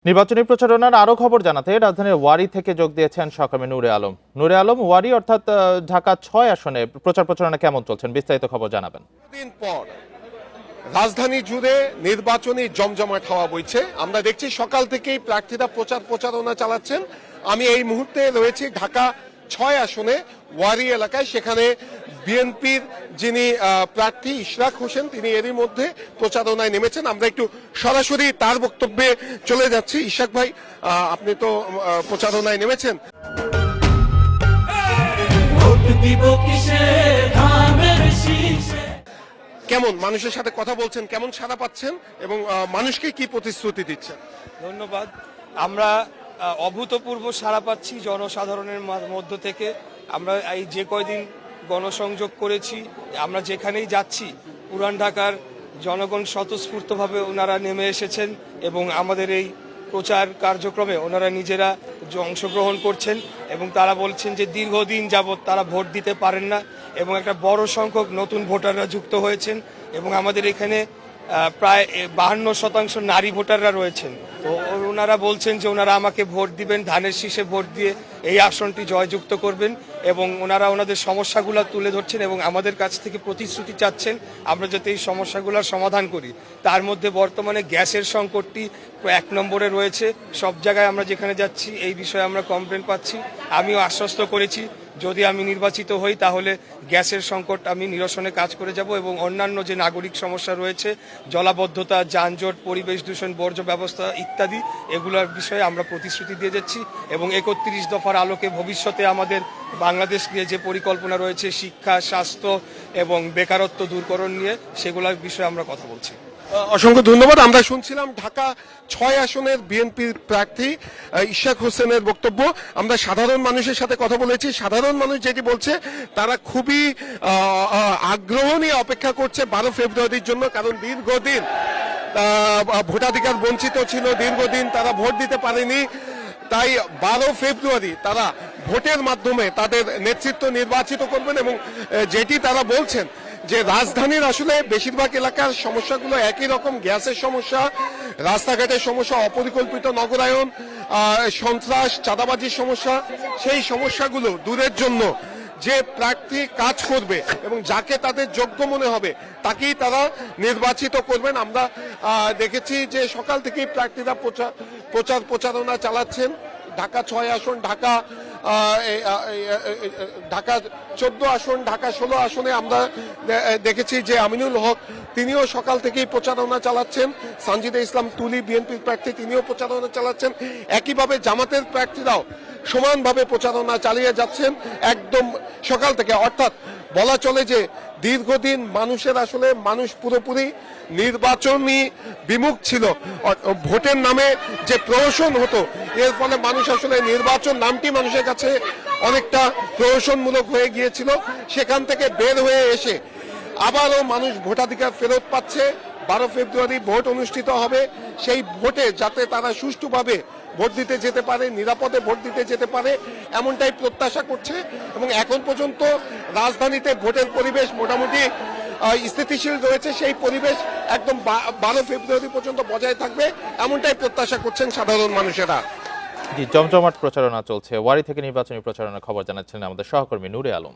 নির্বাচনী প্রচারণার আরো খবর জানাতে রাজধানীর ওয়ারী থেকে যোগ দিয়েছেন সহকর্মী নূরে আলম। নূরে আলম, ওয়ারী অর্থাৎ ঢাকা ৬ আসনে প্রচার প্রচারণা কেমন চলছেন, বিস্তারিত খবর জানাবেন। দিন পর রাজধানী জুড়ে নির্বাচনী জমজমাট হাওয়া বইছে। আমরা দেখছি সকাল থেকেই প্রার্থীরা প্রচারণা চালাচ্ছেন। আমি এই মুহূর্তে রয়েছি ঢাকা ৬ আসনে ওয়ারী এলাকায়। সেখানে বিএনপির যিনি প্রার্থী ইশরাক হোসেন, তিনি এরই মধ্যে প্রচারণায় নেমেছেন। আমরা একটু সরাসরি তার বক্তব্যে চলে যাচ্ছি। ইশরাক ভাই, আপনি তো প্রচারণায় নেমেছেন, কেমন মানুষের সাথে কথা বলছেন, কেমন সাড়া পাচ্ছেন এবং মানুষকে কি প্রতিশ্রুতি দিচ্ছেন? ধন্যবাদ। আমরা অভূতপূর্ব সাড়া পাচ্ছি জনসাধারণের মধ্য থেকে। আমরা এই যে কয়দিন গণসংযোগ করেছি, আমরা যেখানেই যাচ্ছি পুরান ঢাকার জনগণ স্বতঃস্ফূর্তভাবে ওনারা নেমে এসেছেন এবং আমাদের এই প্রচার কার্যক্রমে ওনারা নিজেরা অংশগ্রহণ করছেন এবং তারা বলছেন যে দীর্ঘদিন যাবৎ তারা ভোট দিতে পারেন না এবং একটা বড় সংখ্যক নতুন ভোটাররা যুক্ত হয়েছেন এবং আমাদের এখানে প্রায় 52% নারী ভোটাররা রয়েছেন। তো ওনারা বলছেন যে ওনারা আমাকে ভোট দিবেন, ধানের শীষে ভোট দিয়ে এই আসনটি জয়যুক্ত করবেন এবং ওনারা ওনাদের সমস্যাগুলো তুলে ধরছেন এবং আমাদের কাছ থেকে প্রতিশ্রুতি চাচ্ছেন আমরা যাতে এই সমস্যাগুলোর সমাধান করি। তার মধ্যে বর্তমানে গ্যাসের সংকটটি 1 নম্বরে রয়েছে। সব জায়গায় আমরা যেখানে যাচ্ছি এই বিষয়ে আমরা কমপ্লেন পাচ্ছি। আমিও আশ্বস্ত করেছি যদি আমি নির্বাচিত হই তাহলে গ্যাসের সংকট আমি নিরসনে কাজ করে যাব এবং অন্যান্য যে নাগরিক সমস্যা রয়েছে, জলাবদ্ধতা, যানজট, পরিবেশ দূষণ, বর্জ্য ব্যবস্থা ইত্যাদি, এগুলোর বিষয়ে আমরা প্রতিশ্রুতি দিয়ে যাচ্ছি এবং 31 দফার আলোকে ভবিষ্যতে আমাদের বাংলাদেশ নিয়ে যে পরিকল্পনা রয়েছে শিক্ষা, স্বাস্থ্য এবং বেকারত্ব দূরকরণ নিয়ে, সেগুলোর বিষয়ে আমরা কথা বলছি। অসংখ্য ধন্যবাদ। আমরা শুনছিলাম ঢাকা ৬ আসনের বিএনপির প্রার্থী ইশরাক হোসেনের বক্তব্য। আমরা সাধারণ মানুষের সাথে কথা বলেছি। সাধারণ মানুষ যেটি বলছে, তারা খুবই আগ্রহ নিয়ে অপেক্ষা করছে 12 ফেব্রুয়ারির জন্য, কারণ দীর্ঘদিন ভোটাধিকার বঞ্চিত ছিল, দীর্ঘদিন তারা ভোট দিতে পারেনি। তাই 12 ফেব্রুয়ারি তারা ভোটের মাধ্যমে তাদের নেতৃত্ব নির্বাচিত করবেন এবং যেটি তারা বলছেন যে রাজধানীর আসলে বেশিরভাগ এলাকার সমস্যাগুলো একই রকম, গ্যাসের সমস্যা, রাস্তাঘাটের সমস্যা, অপরিকল্পিত নগরায়ন, সন্ত্রাস, চাঁদাবাজির সমস্যা। সেই সমস্যাগুলো দূরের জন্য যে প্রার্থী কাজ করবে এবং যাকে তাদের যোগ্য মনে হবে তাকেই তারা নির্বাচিত করবেন। আমরা দেখেছি যে সকাল থেকেই প্রার্থীরা প্রচারণা চালাচ্ছেন। ঢাকা ৬ আসন, ঢাকা 14 আসন, ঢাকা 16 আসনে আমরা দেখেছি যে আমিনুল হক, তিনিও সকাল থেকেই প্রচারণা চালাচ্ছেন। সানজিদা ইসলাম তুলি, বিএনপির প্রার্থী, তিনিও প্রচারণা চালাচ্ছেন। একইভাবে জামাতের প্রার্থীরাও সমানভাবে প্রচারণা চালিয়ে যাচ্ছেন একদম সকাল থেকে। অর্থাৎ বলা চলে যে দীর্ঘদিন মানুষ পুরোপুরি নির্বাচনী বিমুখ ছিল। ভোটের নামে যে প্রহসন হতো, এর ফলে মানুষ আসলে নির্বাচন নামটি মানুষের কাছে অনেকটা প্রহসনমূলক হয়ে গিয়েছিল। সেখান থেকে বের হয়ে এসে আবারও মানুষ ভোটাধিকার ফেরত পাচ্ছে। 12 ফেব্রুয়ারি ভোট অনুষ্ঠিত হবে। সেই ভোটে যাতে তারা সুষ্ঠুভাবে ভোট দিতে যেতে পারে, নিরাপদে ভোট দিতে যেতে পারে, এমনটাই প্রত্যাশা করছে এবং এখন পর্যন্ত রাজধানীতে ভোটের পরিবেশ মোটামুটি স্থিতিশীল রয়েছে। সেই পরিবেশ একদম 12 ফেব্রুয়ারি পর্যন্ত বজায় থাকবে, এমনটাই প্রত্যাশা করছেন সাধারণ মানুষেরা। জি, জমজমাট প্রচারণা চলছে। ওয়ারী থেকে নির্বাচনী প্রচারণার খবর জানাচ্ছিলেন আমাদের সহকর্মী নূরে আলম।